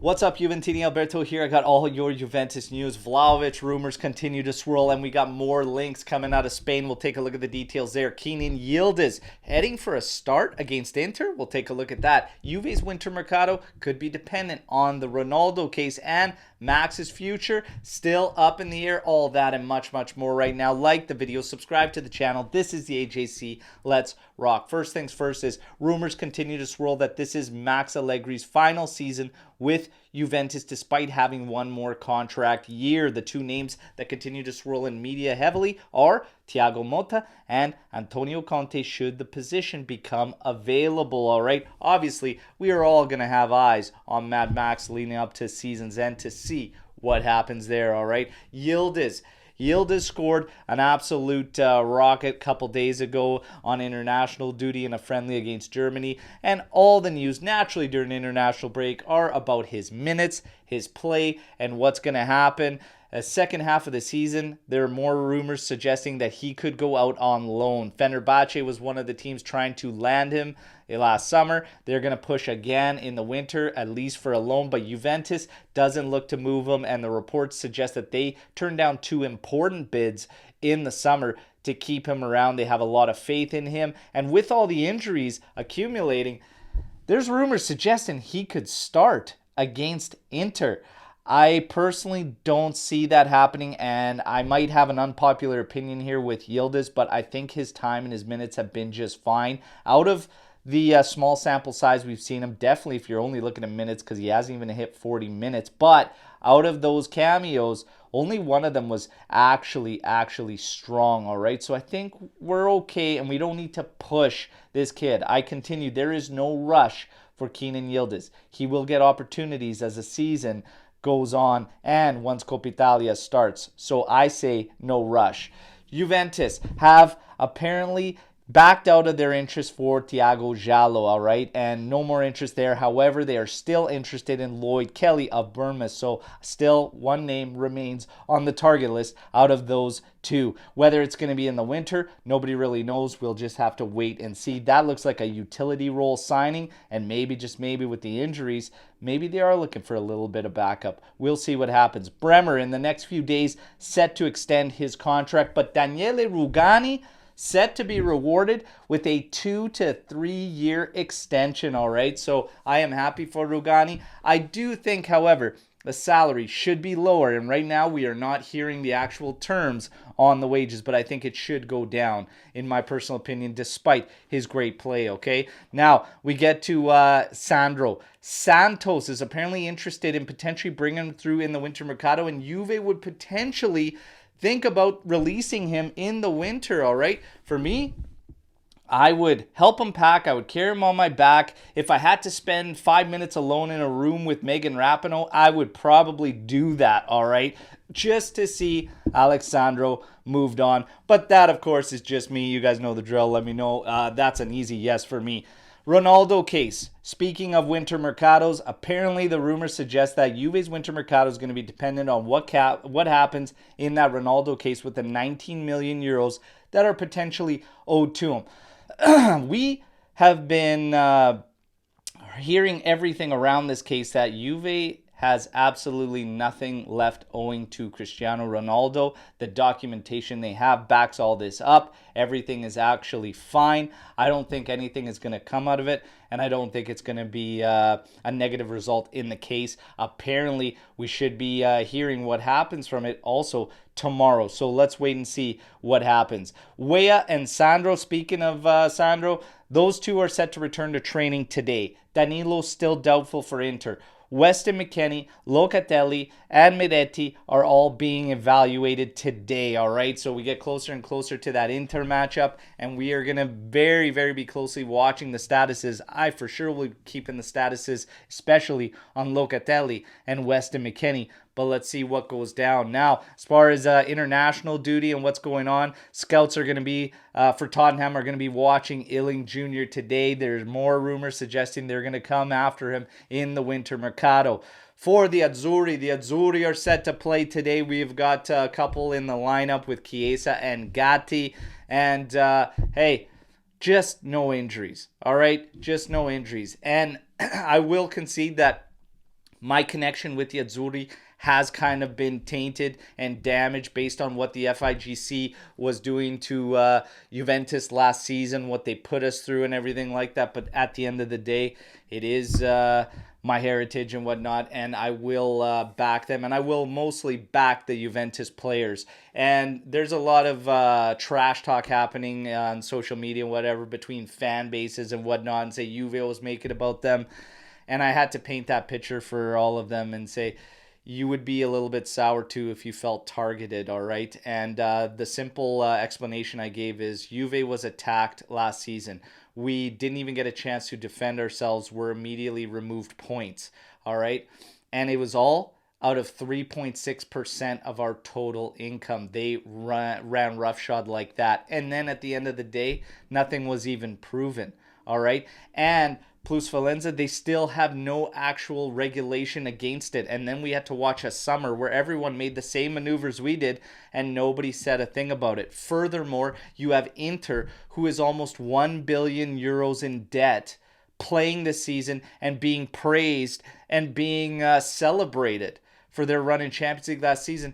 What's up, Juventini? Alberto here. I got all your Juventus news. Vlahovic rumors continue to swirl, and we got more links coming out of Spain. We'll take a look at the details there. Yildiz heading for a start against Inter. We'll take a look at that. Juve's winter mercado could be dependent on the Ronaldo case, and Max's future still up in the air. All that and much, much more right now. Like the video, subscribe to the channel. This is the AJC. Let's rock. First things first is rumors continue to swirl that this is Max Allegri's final season with Juventus, despite having one more contract year. The two names that continue to swirl in media heavily are Thiago Motta and Antonio Conte, should the position become available. All right, obviously we are all going to have eyes on Mad Max leading up to season's end to see what happens there. All right, Yildiz scored an absolute rocket a couple days ago on international duty in a friendly against Germany, and all the news naturally during international break are about his minutes, his play, and what's going to happen. The second half of the season, there are more rumors suggesting that he could go out on loan. Fenerbahce was one of the teams trying to land him last summer. They're going to push again in the winter, at least for a loan, but Juventus doesn't look to move him, and the reports suggest that they turned down two important bids in the summer to keep him around. They have a lot of faith in him, and with all the injuries accumulating, there's rumors suggesting he could start against Inter. I personally don't see that happening, and I might have an unpopular opinion here with Yildiz, but I think his time and his minutes have been just fine. Out of the small sample size we've seen him, definitely if you're only looking at minutes, because he hasn't even hit 40 minutes, but out of those cameos, only one of them was actually strong, all right? So I think we're okay, and we don't need to push this kid. I continue, there is no rush for Yildiz. He will get opportunities as the season goes on and once Coppa Italia starts. So I say no rush. Juventus have apparently backed out of their interest for Thiago Giallo, all right? And no more interest there. However, they are still interested in Lloyd Kelly of Bremer. So still one name remains on the target list out of those two. Whether it's going to be in the winter, nobody really knows. We'll just have to wait and see. That looks like a utility role signing, and maybe, just maybe with the injuries, maybe they are looking for a little bit of backup. We'll see what happens. Bremer in the next few days set to extend his contract, but Daniele Rugani set to be rewarded with a 2 to 3 year extension, all right? So I am happy for Rugani. I do think, however, the salary should be lower, and right now we are not hearing the actual terms on the wages, but I think it should go down, in my personal opinion, despite his great play, okay? Now, we get to Sandro. Santos is apparently interested in potentially bringing him through in the winter mercado, and Juve would potentially think about releasing him in the winter, all right? For me, I would help him pack. I would carry him on my back. If I had to spend 5 minutes alone in a room with Megan Rapinoe, I would probably do that, all right? Just to see Alexandro moved on. But that, of course, is just me. You guys know the drill. Let me know. That's an easy yes for me. Ronaldo case. Speaking of winter mercados, apparently the rumors suggest that Juve's winter mercado is going to be dependent on what happens in that Ronaldo case with the 19 million euros that are potentially owed to him. We have been hearing everything around this case that Juve has absolutely nothing left owing to Cristiano Ronaldo. The documentation they have backs all this up. Everything is actually fine. I don't think anything is going to come out of it, and I don't think it's going to be a negative result in the case. Apparently, we should be hearing what happens from it also tomorrow. So let's wait and see what happens. Weah and Sandro, speaking of Sandro, those two are set to return to training today. Danilo still doubtful for Inter. Weston McKennie, Locatelli, and Miretti are all being evaluated today, all right? So we get closer and closer to that Inter matchup, and we are going to very be closely watching the statuses. I for sure will be keeping the statuses, especially on Locatelli and Weston McKennie. But let's see what goes down. Now, as far as international duty and what's going on, scouts are going to be, for Tottenham, are going to be watching Illing Jr. today. There's more rumors suggesting they're going to come after him in the winter mercado. For the Azzurri are set to play today. We've got a couple in the lineup with Chiesa and Gatti. And, hey, just no injuries, all right? Just no injuries. And I will concede that My connection with the Azzurri has kind of been tainted and damaged based on what the FIGC was doing to Juventus last season, what they put us through and everything like that. But at the end of the day, it is my heritage and whatnot, and I will back them, and I will mostly back the Juventus players. And there's a lot of trash talk happening on social media and whatever between fan bases and whatnot, and say Juve was making about them. And I had to paint that picture for all of them and say, you would be a little bit sour too if you felt targeted, all right? And the simple explanation I gave is Juve was attacked last season. We didn't even get a chance to defend ourselves. We're immediately removed points, all right? And it was all out of 3.6% of our total income. They ran roughshod like that. And then at the end of the day, nothing was even proven, all right? And plus Valenza, they still have no actual regulation against it. And then we had to watch a summer where everyone made the same maneuvers we did and nobody said a thing about it. Furthermore, you have Inter, who is almost 1 billion euros in debt, playing this season and being praised and being celebrated for their run in Champions League last season.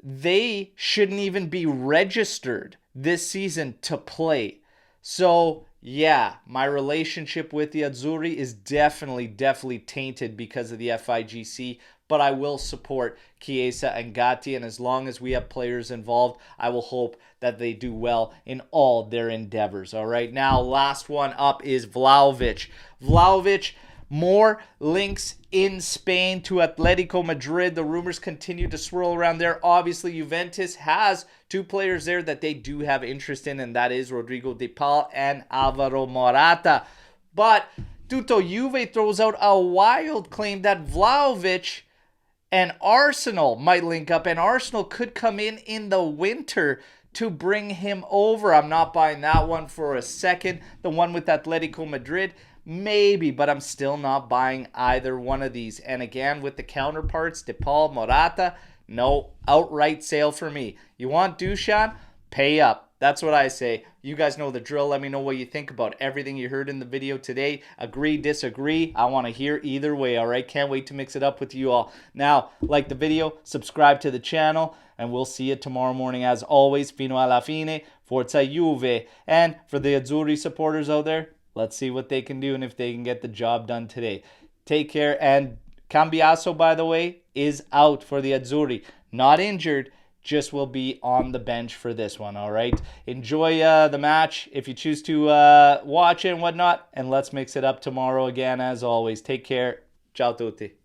They shouldn't even be registered this season to play. So yeah, my relationship with the Azzurri is definitely tainted because of the FIGC, but I will support Chiesa and Gatti, and as long as we have players involved, I will hope that they do well in all their endeavors. All right, now last one up is Vlahovic. Vlahovic, more links in Spain to Atletico Madrid. The rumors continue to swirl around there. Obviously, Juventus has two players there that they do have interest in, and that is Rodrigo De Paul and Alvaro Morata. But Tutto Juve throws out a wild claim that Vlahovic and Arsenal might link up, and Arsenal could come in the winter to bring him over. I'm not buying that one for a second. The one with Atletico Madrid, maybe, but I'm still not buying either one of these. And again, with the counterparts, De Paul, Morata, no, outright sale for me. You want Dusan? Pay up. That's what I say. You guys know the drill. Let me know what you think about everything you heard in the video today. Agree, disagree. I want to hear either way, all right? Can't wait to mix it up with you all. Now, like the video, subscribe to the channel, and we'll see you tomorrow morning. As always, fino alla fine, forza Juve. And for the Azzurri supporters out there, let's see what they can do and if they can get the job done today. Take care. And Cambiaso, by the way, is out for the Azzurri. Not injured, just will be on the bench for this one, all right? Enjoy the match if you choose to watch it and whatnot. And let's mix it up tomorrow again, as always. Take care. Ciao tutti.